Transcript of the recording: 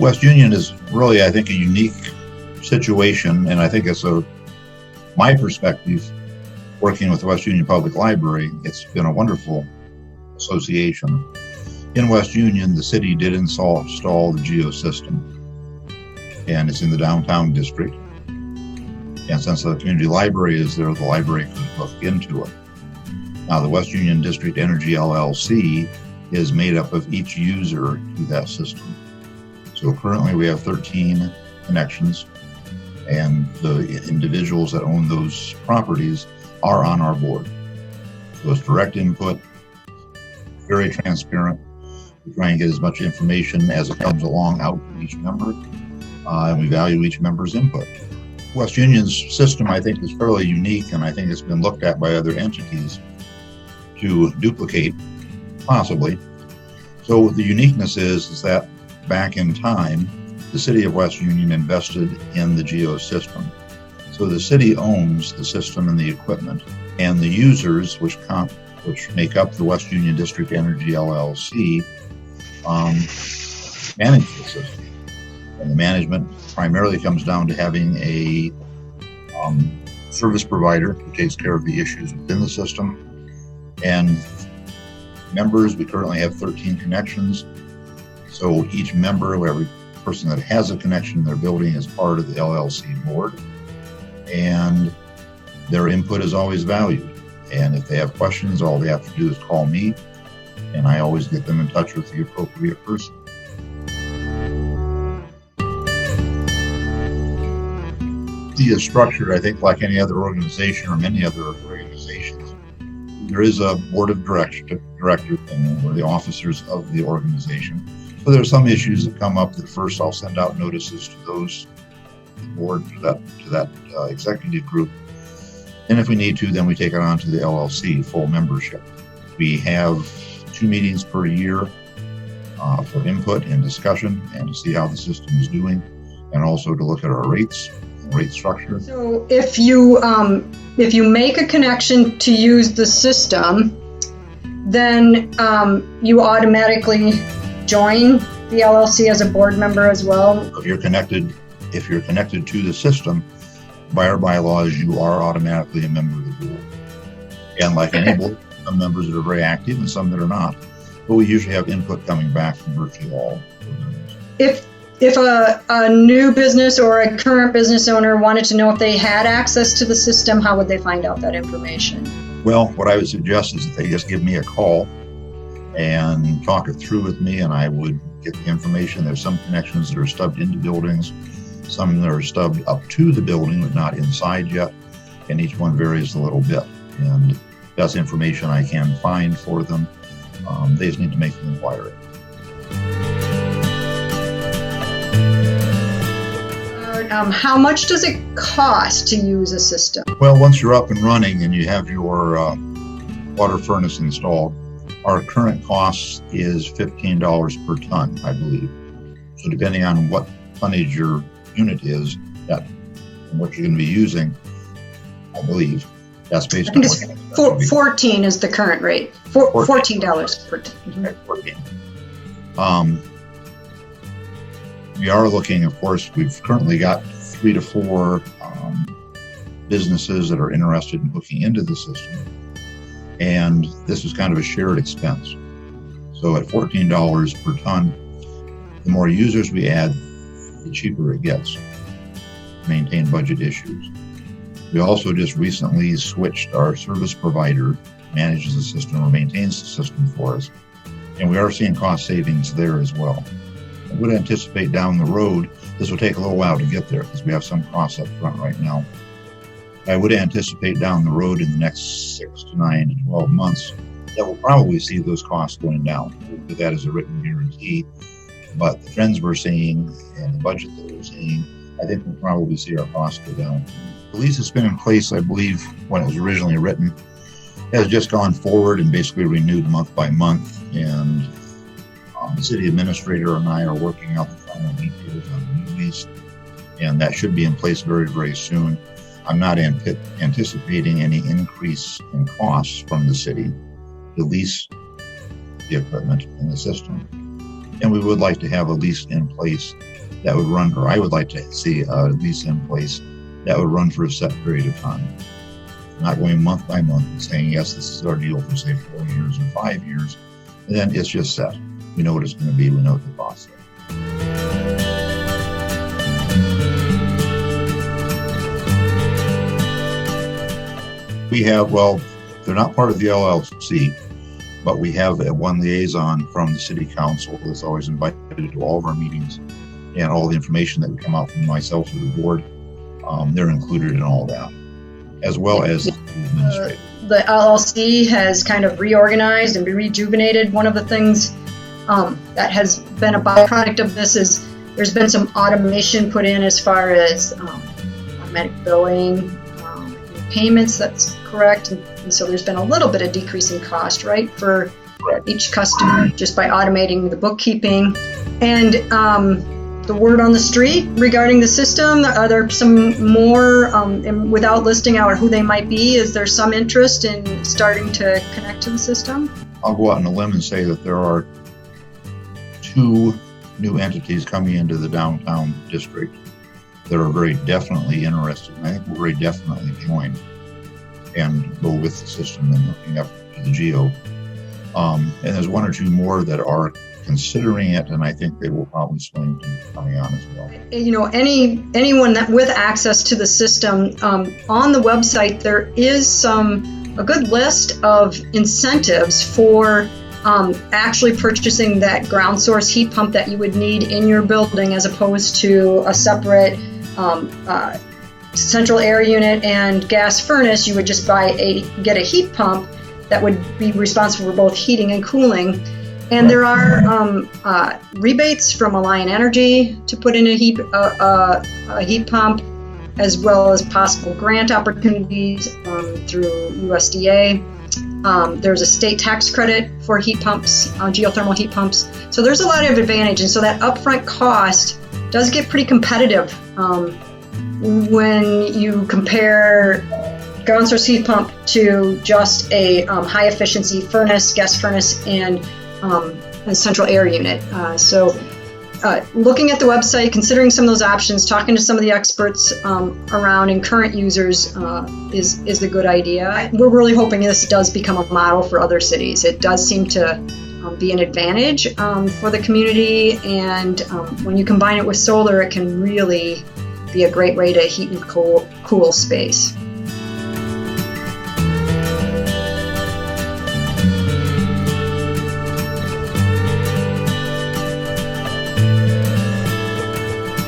West Union is really, I think, a unique situation, and I think it's my perspective, working with the West Union Public Library, it's been a wonderful association. In West Union, the city did install the Geosystem, and it's in the downtown district. And since the community library is there, the library could hook into it. Now, the West Union District Energy LLC is made up of each user to that system. So currently we have 13 connections, and the individuals that own those properties are on our board. So it's direct input, very transparent. We try and get as much information as it comes along out to each member, and we value each member's input. West Union's system, I think, is fairly unique, and I think it's been looked at by other entities to duplicate, possibly. So the uniqueness is that back in time, the city of West Union invested in the Geosystem. So the city owns the system and the equipment, and the users, which make up the West Union District Energy LLC, manage the system. And the management primarily comes down to having a service provider who takes care of the issues within the system. And members, we currently have 13 connections. So each member, every person that has a connection in their building, is part of the LLC board. And their input is always valued. And if they have questions, all they have to do is call me, and I always get them in touch with the appropriate person. It is structured, I think, like any other organization or many other organizations. There is a board of directors or the officers of the organization. So there are some issues that come up that first I'll send out notices to those board, to that executive group. And if we need to, then we take it on to the LLC, full membership. We have 2 meetings per year for input and discussion and to see how the system is doing, and also to look at our rates, rate structure. So if you make a connection to use the system, then you automatically join the LLC as a board member as well. If you're connected to the system, by our bylaws, you are automatically a member of the board. And like any board, some members that are very active and some that are not. But we usually have input coming back from virtually all board members. If a new business or a current business owner wanted to know if they had access to the system, how would they find out that information? Well, what I would suggest is that they just give me a call and talk it through with me, and I would get the information. There's some connections that are stubbed into buildings, some that are stubbed up to the building but not inside yet, and each one varies a little bit. And that's information I can find for them. They just need to make the inquiry. How much does it cost to use a system? Well, once you're up and running and you have your water furnace installed, our current cost is $15 per ton, I believe. So depending on what tonnage your unit is, and what you're going to be using, I believe that's based on what 14 is the current rate. $14 per ton. 14. We are looking, of course, we've currently got 3 to 4 businesses that are interested in hooking into the system. And this is kind of a shared expense. So at $14 per ton, the more users we add, the cheaper it gets to maintain budget issues. We also just recently switched our service provider, manages the system or maintains the system for us. And we are seeing cost savings there as well. I would anticipate down the road, this will take a little while to get there because we have some costs up front right now. I would anticipate down the road in the next 6 to 9 to 12 months that we'll probably see those costs going down. But that is a written guarantee. But the trends we're seeing and the budget that we're seeing, I think we'll probably see our costs go down. The lease has been in place, I believe, when it was originally written, has just gone forward and basically renewed month by month. And the city administrator and I are working out the final details on the new lease, and that should be in place very, very soon. I'm not anticipating any increase in costs from the city to lease the equipment in the system. And we would like to have a lease in place that would run, or I would like to see a lease in place that would run for a set period of time. Not going month by month and saying, yes, this is our deal for say 4 years or 5 years. And then it's just set. We know what it's going to be. We know what the costs are. We have, well, they're not part of the LLC, but we have one liaison from the city council that's always invited to all of our meetings, and all the information that would come out from myself or the board, they're included in all that, as well as the administrator. The LLC has kind of reorganized and rejuvenated. One of the things that has been a byproduct of this is there's been some automation put in as far as automatic billing, payments. That's correct. And so there's been a little bit of decrease in cost, right, for each customer just by automating the bookkeeping. And the word on the street regarding the system, are there some more, and without listing out who they might be, is there some interest in starting to connect to the system? I'll go out on a limb and say that there are 2 new entities coming into the downtown district that are very definitely interested, and I think will very definitely join and go with the system and looking up to the Geo. And there's 1 or 2 more that are considering it, and I think they will probably swing to coming on as well. You know, anyone that with access to the system, on the website there is a good list of incentives for actually purchasing that ground source heat pump that you would need in your building, as opposed to a separate central air unit and gas furnace. You would just get a heat pump that would be responsible for both heating and cooling. And there are rebates from Alliant Energy to put in a heat pump, as well as possible grant opportunities through USDA. There's a state tax credit for heat pumps, geothermal heat pumps. So there's a lot of advantages. So that upfront cost does get pretty competitive when you compare ground source heat pump to just a high efficiency furnace, gas furnace, and a central air unit. So looking at the website, considering some of those options, talking to some of the experts around and current users is a good idea. We're really hoping this does become a model for other cities. It does seem to be an advantage for the community, and when you combine it with solar, it can really be a great way to heat and cool space.